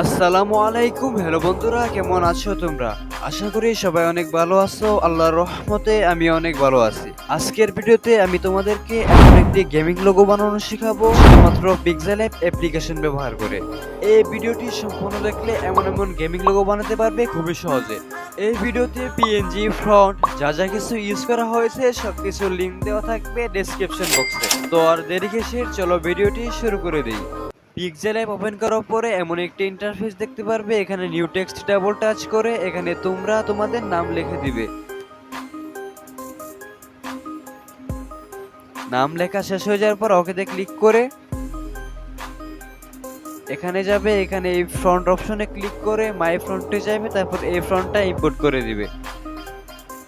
আসসালামু আলাইকুম। হ্যালো বন্ধুরা, কেমন আছো তোমরা? আশা করি সবাই অনেক ভালো আছো। আল্লাহর রহমতে আমি অনেক ভালো আছি। আজকের ভিডিওতে আমি তোমাদেরকে এমন একটি গেমিং লোগো বানানো শেখাবো শুধুমাত্র পিক্সেল অ্যাপ অ্যাপ্লিকেশন ব্যবহার করে। এই ভিডিওটি সম্পূর্ণ দেখলে এমন এমন গেমিং লোগো বানাতে পারবে খুবই সহজে। এই ভিডিওতে পিএনজি, ফন্ট যা যা কিছু ইউজ করা হয়েছে সবকিছু লিংক দেওয়া থাকবে ডেসক্রিপশন বক্সে। তো আর দেরি কিসের, চলো ভিডিওটি শুরু করে দিই। পিক্সেল অ্যাপ ওপেন করার পরে এমন একটি ইন্টারফেস দেখতে পারবে। এখানে নিউ টেক্সট ডাবল টাচ করে এখানে তোমরা তোমাদের নাম লিখে দিবে। নাম লেখা শেষ হয়ে যাওয়ার পর ওকেতে ক্লিক করে এখানে যাবে, এখানে এই ফ্রন্ট অপশনে ক্লিক করে মাই ফ্রন্টে যাবে, তারপর এই ফ্রন্টটা ইম্পোর্ট করে দিবে।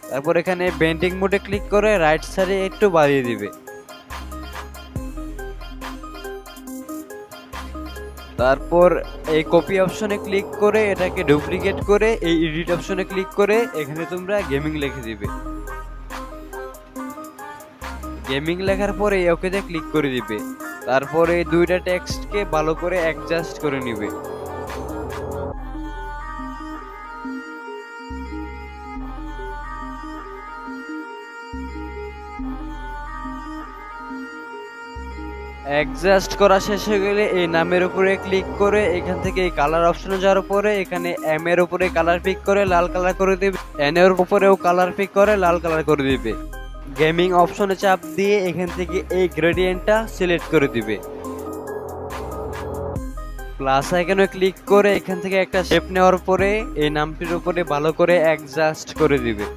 তারপর এখানে বেন্ডিং মোডে ক্লিক করে রাইট সাইডে একটু বাড়িয়ে দিবে। তারপর এই কপি অপশনে ক্লিক করে এটাকে ডুপ্লিকেট করে এই এডিট অপশনে ক্লিক করে এখানে তোমরা গেমিং লিখে দিবে। গেমিং লেখার পরে ওকেতে ক্লিক করে দিবে। তারপরে এই দুইটা টেক্সটকে ভালো করে অ্যাডজাস্ট করে নিবে। অ্যাডজাস্ট করা শেষ হয়ে গেলে এই নামের উপরে ক্লিক করে এখান থেকে এই কালার অপশনে যাওয়ার পরে এখানে এম এর উপরে কালার পিক করে লাল কালার করে দিবে, এন এর উপরেও কালার পিক করে লাল কালার করে দিবে। গেমিং অপশনে চাপ দিয়ে এখান থেকে এই গ্রেডিয়েন্টটা সিলেক্ট করে দিবে। প্লাস আইকনে ক্লিক করে এখান থেকে একটা শেপ নেওয়ার পরে এই নামটির উপরে ভালো করে অ্যাডজাস্ট করে দিবে।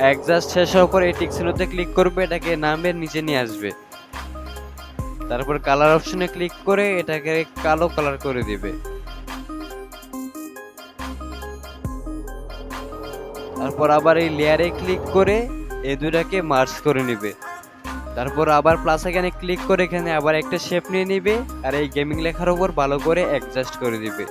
অ্যাডজাস্ট শেষ হওয়ার পর এই টিক চিহ্নতে ক্লিক করবে, এটাকে নামের নিচে নিয়ে আসবে। তারপর কালার অপশনে ক্লিক করে এটাকে কালো কালার করে দিবে। তারপর আবার এই লেয়ারে ক্লিক করে এই দুটাকে মার্জ করে নিবে। তারপর আবার প্লাস আইকনে ক্লিক করে এখানে আবার একটা শেপ নিয়ে নিবে আর এই গেমিং লেখার উপর ভালো করে অ্যাডজাস্ট করে দিবে।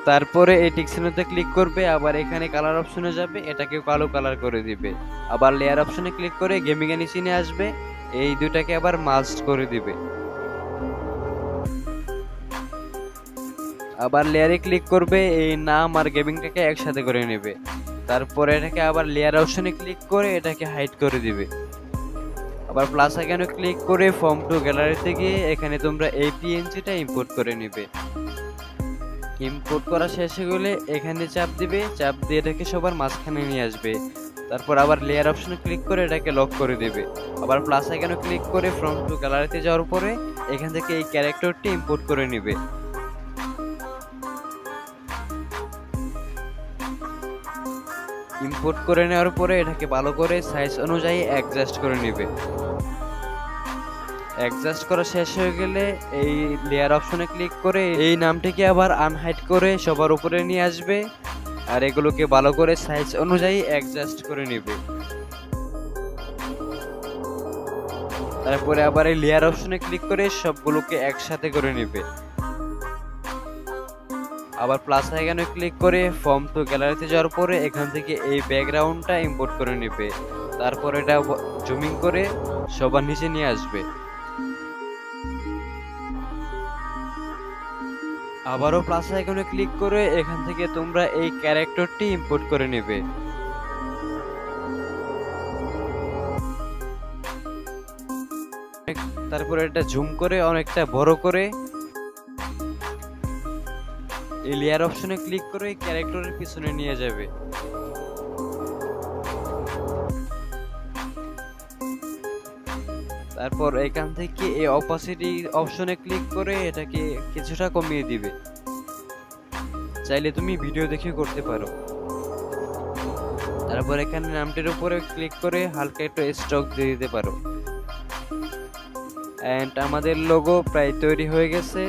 তারপরে এই টিক চিহ্নতে ক্লিক করবে, আবার এখানে কালার অপশনে যাবে, এটাকে কালো কালার করে দিবে। আবার লেয়ার অপশনে ক্লিক করে গেমিং এর নিচে নিয়ে আসবে, এই দুটাকে আবার মার্জ করে দিবে। আবার লেয়ারে ক্লিক করবে, এই নাম আর গেমিংটাকে একসাথে করে নেবে। তারপরে এটাকে আবার লেয়ার অপশনে ক্লিক করে এটাকে হাইড করে দিবে। আবার প্লাস আইকনে ক্লিক করে ফর্ম টু গ্যালারিতে গিয়ে এখানে তোমরা এই পিএনজিটা ইম্পোর্ট করে নেবে। ইম্পোর্ট করা শেষ হয়ে গেলে এখানে চাপ দিবে, চাপ দিয়ে এটাকে সবার মাঝখানে নিয়ে আসবে। তারপর আবার লেয়ার অপশনে ক্লিক করে এটাকে লক করে দিবে। আবার প্লাস আইকনে ক্লিক করে ফ্রম টু গ্যালারিতে যাওয়ার পরে এখান থেকে এই ক্যারেক্টারটি ইম্পোর্ট করে নেবে। ইম্পোর্ট করে নেওয়ার পরে এটাকে ভালো করে সাইজ অনুযায়ী অ্যাডজাস্ট করে নেবে। অ্যাডজাস্ট করা শেষ হয়ে গেলে এই লেয়ার অপশনে ক্লিক করে এই নামটিকে আবার আনহাইড করে সবার উপরে নিয়ে আসবে আর এগুলোকে ভালো করে সাইজ অনুযায়ী অ্যাডজাস্ট করে নেবে। তারপরে আবার এই লেয়ার অপশনে ক্লিক করে সবগুলোকে একসাথে করে নেবে। আবার প্লাস আইকনে ক্লিক করে ফর্ম টু গ্যালারিতে যাওয়ার পরে এখান থেকে এই ব্যাকগ্রাউন্ডটা ইম্পোর্ট করে নেবে। তারপর এটা জুমিং করে সবার নিচে নিয়ে আসবে। আবারও প্লাস আইকনে ক্লিক করে এখান থেকে তোমরা এই ক্যারেক্টারটি ইম্পোর্ট করে নেবে। তারপরে এটা জুম করে অনেকটা বড় করে এই লেয়ার অপশনে ক্লিক করে ক্যারেক্টারের পিছনে নিয়ে যাবে। তারপর এখান থেকে এই অপাসিটি অপশনে ক্লিক করে এটাকে কিছুটা কমিয়ে দিবে। চাইলে তুমি ভিডিও দেখে করতে পারো। তারপর এখানে নামটির উপরে ক্লিক করে হালকা একটু স্ট্রোক দিয়ে দিতে পারো। এন্ড আমাদের লোগো প্রায় তৈরি হয়ে গেছে।